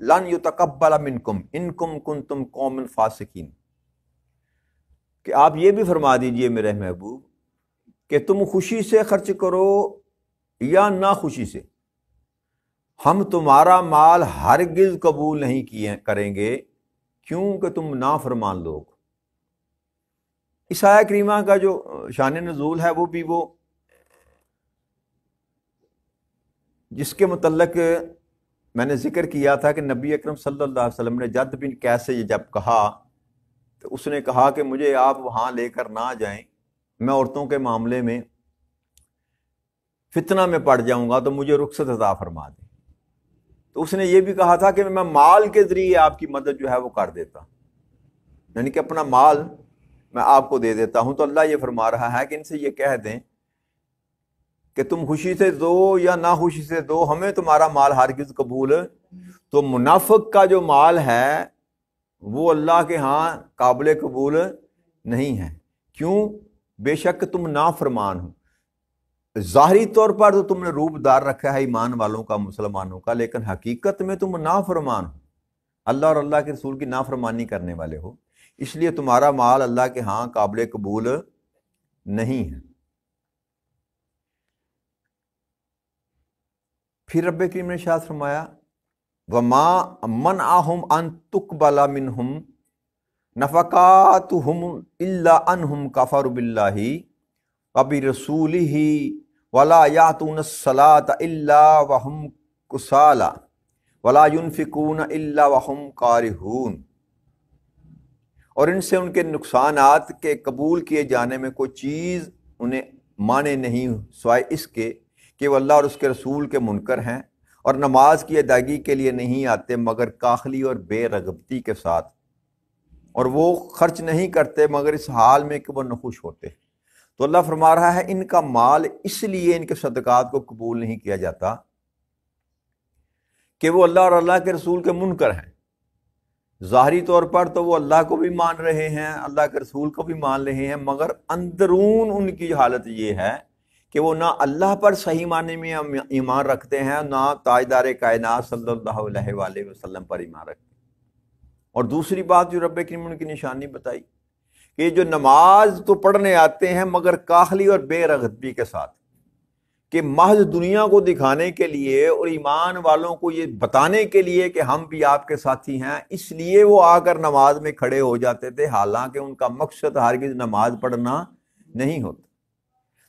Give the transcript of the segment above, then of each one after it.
لن یتقبل منکم انکم کنتم قوما فاسقین، کہ آپ یہ بھی فرما دیجئے میرے محبوب کہ تم خوشی سے خرچ کرو یا نہ خوشی سے، ہم تمہارا مال ہرگز قبول نہیں کریں گے کیونکہ تم نافرمان لوگ۔ اس آیہ کریمہ کا جو شان نزول ہے وہ بھی وہ جس کے متعلق میں نے ذکر کیا تھا کہ نبی اکرم صلی اللہ علیہ وسلم نے جد بن قیس سے جب کہا تو اس نے کہا کہ مجھے آپ وہاں لے کر نہ جائیں، میں عورتوں کے معاملے میں فتنہ میں پڑ جاؤں گا، تو مجھے رخصت عطا فرما دیں۔ تو اس نے یہ بھی کہا تھا کہ میں مال کے ذریعے آپ کی مدد جو ہے وہ کر دیتا، یعنی کہ اپنا مال میں آپ کو دے دیتا ہوں۔ تو اللہ یہ فرما رہا ہے کہ ان سے یہ کہہ دیں کہ تم خوشی سے دو یا نہ خوشی سے دو، ہمیں تمہارا مال ہرگز قبول۔ تو منافق کا جو مال ہے وہ اللہ کے ہاں قابل قبول نہیں ہے، کیوں؟ بے شک تم نافرمان ہو۔ ظاہری طور پر تو تم نے روپ دار رکھا ہے ایمان والوں کا، مسلمانوں کا، لیکن حقیقت میں تم نافرمان ہو، اللہ اور اللہ کے رسول کی نافرمانی کرنے والے ہو، اس لیے تمہارا مال اللہ کے ہاں قابل قبول نہیں ہے۔ پھر رب کریم نے ارشاد فرمایا وَمَا مَنْعَهُمْ أَن تُقْبَلَ مِنْهُمْ نَفَقَاتُهُمْ إِلَّا أَنْهُمْ كَفَرُوا بِاللَّهِ وَبِرَسُولِهِ وَلَا يَأْتُونَ الصَّلَاةَ إِلَّا وَهُمْ كُسَالَىٰ وَلَا يُنْفِقُونَ إِلَّا وَهُمْ كَارِهُونَ۔ اور ان سے ان کے نقصانات کے قبول کیے جانے میں کوئی چیز انہیں مانے نہیں سوائے اس کے کہ وہ اللہ اور اس کے رسول کے منکر ہیں، اور نماز کی ادائیگی کے لیے نہیں آتے مگر کاخلی اور بے رغبتی کے ساتھ، اور وہ خرچ نہیں کرتے مگر اس حال میں کہ وہ ناخوش ہوتے۔ تو اللہ فرما رہا ہے ان کا مال اس لیے ان کے صدقات کو قبول نہیں کیا جاتا کہ وہ اللہ اور اللہ کے رسول کے منکر ہیں۔ ظاہری طور پر تو وہ اللہ کو بھی مان رہے ہیں، اللہ کے رسول کو بھی مان رہے ہیں، مگر اندرون ان کی حالت یہ ہے کہ وہ نہ اللہ پر صحیح معنی میں ایمان رکھتے ہیں، نہ تاجدار کائنات صلی اللہ علیہ وآلہ وسلم پر ایمان رکھتے ہیں۔ اور دوسری بات جو رب کریم نے کی نشانی بتائی کہ جو نماز تو پڑھنے آتے ہیں مگر کاہلی اور بے رغبتی کے ساتھ، کہ محض دنیا کو دکھانے کے لیے اور ایمان والوں کو یہ بتانے کے لیے کہ ہم بھی آپ کے ساتھی ہیں، اس لیے وہ آ کر نماز میں کھڑے ہو جاتے تھے، حالانکہ ان کا مقصد ہرگز نماز پڑھنا نہیں ہوتا۔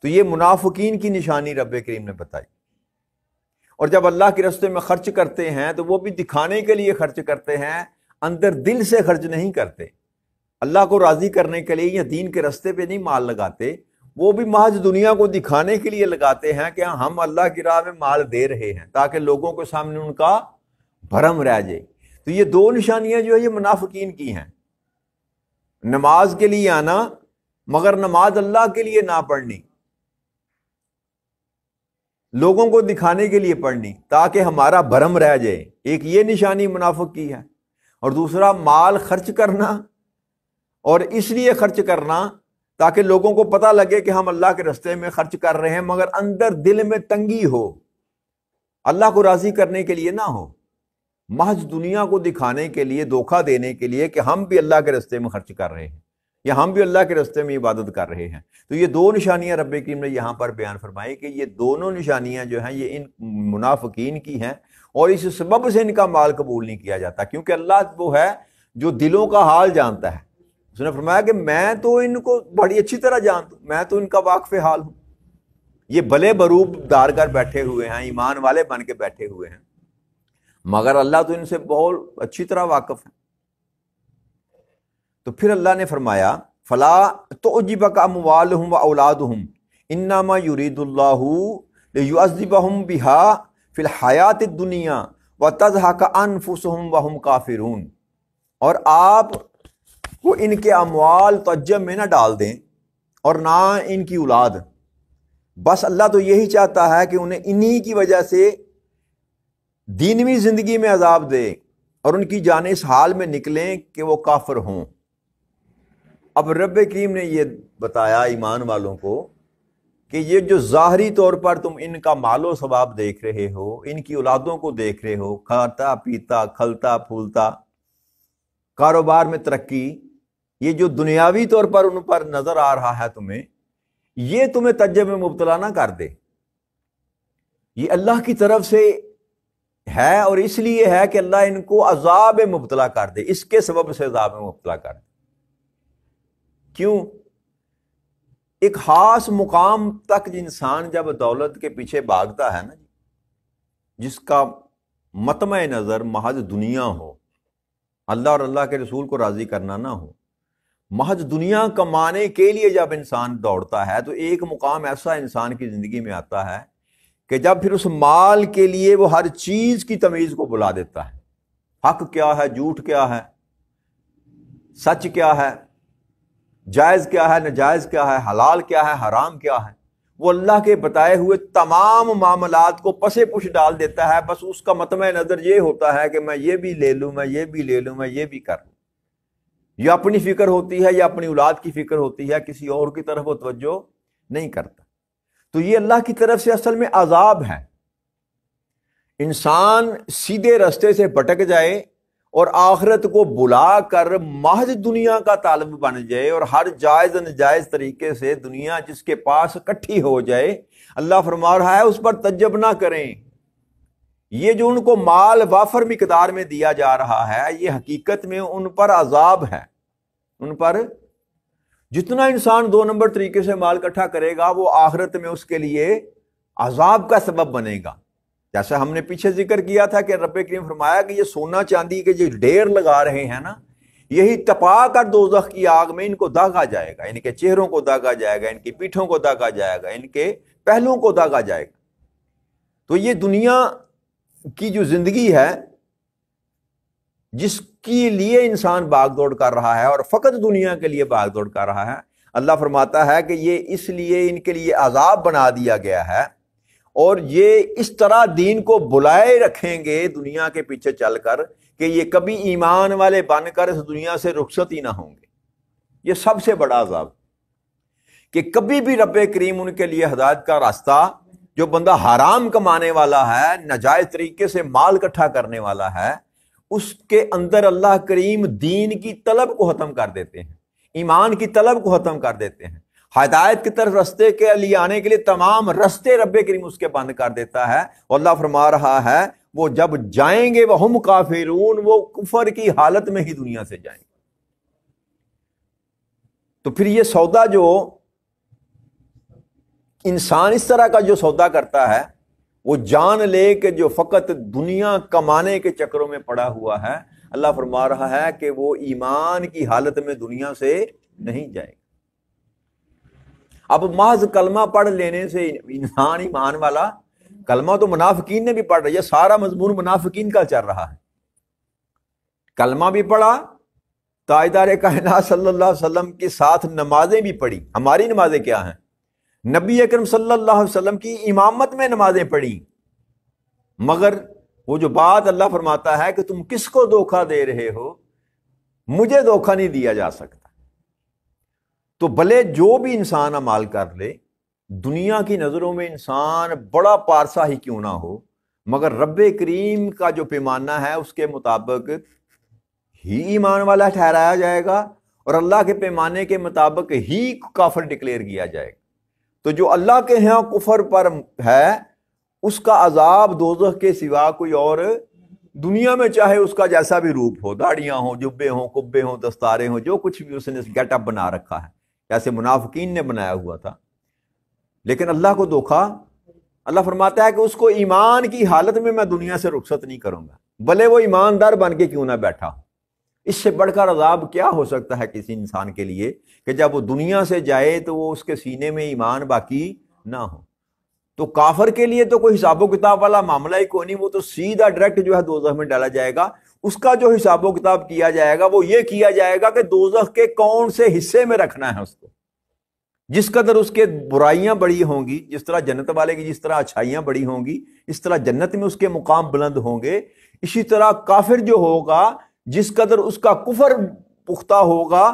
تو یہ منافقین کی نشانی رب کریم نے بتائی۔ اور جب اللہ کے راستے میں خرچ کرتے ہیں تو وہ بھی دکھانے کے لیے خرچ کرتے ہیں، اندر دل سے خرچ نہیں کرتے، اللہ کو راضی کرنے کے لیے یا دین کے راستے پہ نہیں مال لگاتے، وہ بھی محض دنیا کو دکھانے کے لیے لگاتے ہیں کہ ہم اللہ کی راہ میں مال دے رہے ہیں تاکہ لوگوں کے سامنے ان کا بھرم رہ جائے۔ تو یہ دو نشانیاں جو ہے یہ منافقین کی ہیں، نماز کے لیے آنا مگر نماز اللہ کے لیے نہ پڑھنی، لوگوں کو دکھانے کے لیے پڑھنی تاکہ ہمارا بھرم رہ جائے، ایک یہ نشانی منافق کی ہے۔ اور دوسرا مال خرچ کرنا، اور اس لیے خرچ کرنا تاکہ لوگوں کو پتہ لگے کہ ہم اللہ کے راستے میں خرچ کر رہے ہیں مگر اندر دل میں تنگی ہو، اللہ کو راضی کرنے کے لیے نہ ہو، محض دنیا کو دکھانے کے لیے، دھوکہ دینے کے لیے کہ ہم بھی اللہ کے راستے میں خرچ کر رہے ہیں یا ہم بھی اللہ کے راستے میں عبادت کر رہے ہیں۔ تو یہ دو نشانیاں رب کریم نے یہاں پر بیان فرمائی کہ یہ دونوں نشانیاں جو ہیں یہ ان منافقین کی ہیں، اور اس سبب سے ان کا مال قبول نہیں کیا جاتا، کیونکہ اللہ وہ ہے جو دلوں کا حال جانتا ہے۔ اس نے فرمایا کہ میں تو ان کو بڑی اچھی طرح جانتا ہوں، میں تو ان کا واقف حال ہوں، یہ بھلے بروب دار کر بیٹھے ہوئے ہیں، ایمان والے بن کے بیٹھے ہوئے ہیں، مگر اللہ تو ان سے بہت اچھی طرح واقف ہے۔ تو پھر اللہ نے فرمایا فلا تعجبک اموالہم واولادہم انما یرید اللہ لیعذبہم بہا فی الحیات الدنیا وتزہق انفسہم وہم کافرون۔ اور آپ وہ ان کے اموال تعجب میں نہ ڈال دیں اور نہ ان کی اولاد، بس اللہ تو یہی چاہتا ہے کہ انہیں انہی کی وجہ سے دینوی زندگی میں عذاب دے اور ان کی جانیں اس حال میں نکلیں کہ وہ کافر ہوں۔ اب رب کریم نے یہ بتایا ایمان والوں کو کہ یہ جو ظاہری طور پر تم ان کا مال و ثواب دیکھ رہے ہو، ان کی اولادوں کو دیکھ رہے ہو، کھاتا پیتا کھلتا پھولتا، کاروبار میں ترقی، یہ جو دنیاوی طور پر ان پر نظر آ رہا ہے تمہیں، یہ تمہیں تجب میں مبتلا نہ کر دے۔ یہ اللہ کی طرف سے ہے، اور اس لیے ہے کہ اللہ ان کو عذاب میں مبتلا کر دے، اس کے سبب سے عذاب میں مبتلا کر دے۔ کیوں؟ ایک خاص مقام تک انسان جب دولت کے پیچھے بھاگتا ہے نا، جس کا مطمع نظر محض دنیا ہو، اللہ اور اللہ کے رسول کو راضی کرنا نہ ہو، محض دنیا کمانے کے لیے جب انسان دوڑتا ہے، تو ایک مقام ایسا انسان کی زندگی میں آتا ہے کہ جب پھر اس مال کے لیے وہ ہر چیز کی تمیز کو بلا دیتا ہے، حق کیا ہے، جھوٹ کیا ہے، سچ کیا ہے، جائز کیا ہے، ناجائز کیا ہے، حلال کیا ہے، حرام کیا ہے، وہ اللہ کے بتائے ہوئے تمام معاملات کو پسے پش ڈال دیتا ہے۔ بس اس کا مطمع نظر یہ ہوتا ہے کہ میں یہ بھی لے لوں، میں یہ بھی لے لوں، میں یہ بھی کر لوں۔ یا اپنی فکر ہوتی ہے یا اپنی اولاد کی فکر ہوتی ہے، کسی اور کی طرف وہ توجہ نہیں کرتا۔ تو یہ اللہ کی طرف سے اصل میں عذاب ہے۔ انسان سیدھے راستے سے بھٹک جائے اور آخرت کو بلا کر محض دنیا کا طالب بن جائے، اور ہر جائز ناجائز طریقے سے دنیا جس کے پاس اکٹھی ہو جائے، اللہ فرما رہا ہے اس پر تجب نہ کریں۔ یہ جو ان کو مال وافر مقدار میں دیا جا رہا ہے، یہ حقیقت میں ان پر عذاب ہے۔ ان پر جتنا انسان 2 نمبر طریقے سے مال اکٹھا کرے گا، وہ آخرت میں اس کے لیے عذاب کا سبب بنے گا۔ جیسا ہم نے پیچھے ذکر کیا تھا کہ رب کریم فرمایا کہ یہ سونا چاندی کے جو ڈھیر لگا رہے ہیں نا، یہی تپا کر دوزخ کی آگ میں ان کو داغا جائے گا، ان کے چہروں کو داغا جائے گا، ان کی پیٹھوں کو داغا جائے گا، ان کے پہلوؤں کو داغا جائے گا۔ تو یہ دنیا کی جو زندگی ہے، جس کے لیے انسان بھاگ دوڑ کر رہا ہے، اور فقط دنیا کے لیے بھاگ دوڑ کر رہا ہے، اللہ فرماتا ہے کہ یہ اس لیے ان کے لیے عذاب بنا دیا گیا ہے، اور یہ اس طرح دین کو بلائے رکھیں گے دنیا کے پیچھے چل کر کہ یہ کبھی ایمان والے بن کر اس دنیا سے رخصت ہی نہ ہوں گے۔ یہ سب سے بڑا عذاب کہ کبھی بھی رب کریم ان کے لیے ہدایت کا راستہ، جو بندہ حرام کمانے والا ہے، ناجائز طریقے سے مال اکٹھا کرنے والا ہے، اس کے اندر اللہ کریم دین کی طلب کو ختم کر دیتے ہیں، ایمان کی طلب کو ختم کر دیتے ہیں، ہدایت کی طرف رستے کے لیے آنے کے لیے تمام رستے رب کریم اس کے بند کر دیتا ہے۔ اور اللہ فرما رہا ہے وہ جب جائیں گے وہم کافرون، وہ کفر کی حالت میں ہی دنیا سے جائیں گے۔ تو پھر یہ سودا جو انسان اس طرح کا جو سودا کرتا ہے، وہ جان لے کہ جو فقط دنیا کمانے کے چکروں میں پڑا ہوا ہے، اللہ فرما رہا ہے کہ وہ ایمان کی حالت میں دنیا سے نہیں جائے گا۔ اب محض کلمہ پڑھ لینے سے انسان ایمان والا، کلمہ تو منافقین نے بھی پڑھ رہا ہے، سارا مضمون منافقین کا چل رہا ہے۔ کلمہ بھی پڑھا، تاجدار کائنات صلی اللہ علیہ وسلم کے ساتھ نمازیں بھی پڑھی۔ ہماری نمازیں کیا ہیں؟ نبی اکرم صلی اللہ علیہ وسلم کی امامت میں نمازیں پڑھی، مگر وہ جو بات اللہ فرماتا ہے کہ تم کس کو دھوکہ دے رہے ہو، مجھے دھوکہ نہیں دیا جا سکتا۔ تو بھلے جو بھی انسان اعمال کر لے، دنیا کی نظروں میں انسان بڑا پارسا ہی کیوں نہ ہو، مگر رب کریم کا جو پیمانہ ہے اس کے مطابق ہی ایمان والا ٹھہرایا جائے گا، اور اللہ کے پیمانے کے مطابق ہی کافر ڈکلیئر کیا جائے گا۔ تو جو اللہ کے ہاں کفر پر ہے، اس کا عذاب دوزخ کے سوا کوئی اور دنیا میں چاہے اس کا جیسا بھی روپ ہو، داڑیاں ہوں، جبے ہوں، کبے ہوں، دستاریں ہوں، جو کچھ بھی اس نے گیٹ اپ بنا رکھا ہے جیسے منافقین نے بنایا ہوا تھا، لیکن اللہ کو دھوکا، اللہ فرماتا ہے کہ اس کو ایمان کی حالت میں دنیا سے رخصت نہیں کروں گا، بھلے وہ ایماندار بن کے کیوں نہ بیٹھا ہو۔ اس سے بڑھ کر عذاب کیا ہو سکتا ہے کسی انسان کے لیے کہ جب وہ دنیا سے جائے تو وہ اس کے سینے میں ایمان باقی نہ ہو۔ تو کافر کے لیے تو کوئی حساب و کتاب والا معاملہ ہی کوئی نہیں، وہ تو سیدھا ڈائریکٹ جو ہے دوزخ میں ڈالا جائے گا۔ اس کا جو حساب و کتاب کیا جائے گا وہ یہ کیا جائے گا کہ دوزخ کے کون سے حصے میں رکھنا ہے اس کو۔ جس قدر اس کے برائیاں بڑی ہوں گی، جس طرح جنت والے کی جس طرح اچھائیاں بڑی ہوں گی، اس طرح جنت میں اس کے مقام بلند ہوں گے۔ اسی طرح کافر جو ہوگا، جس قدر اس کا کفر پختہ ہوگا،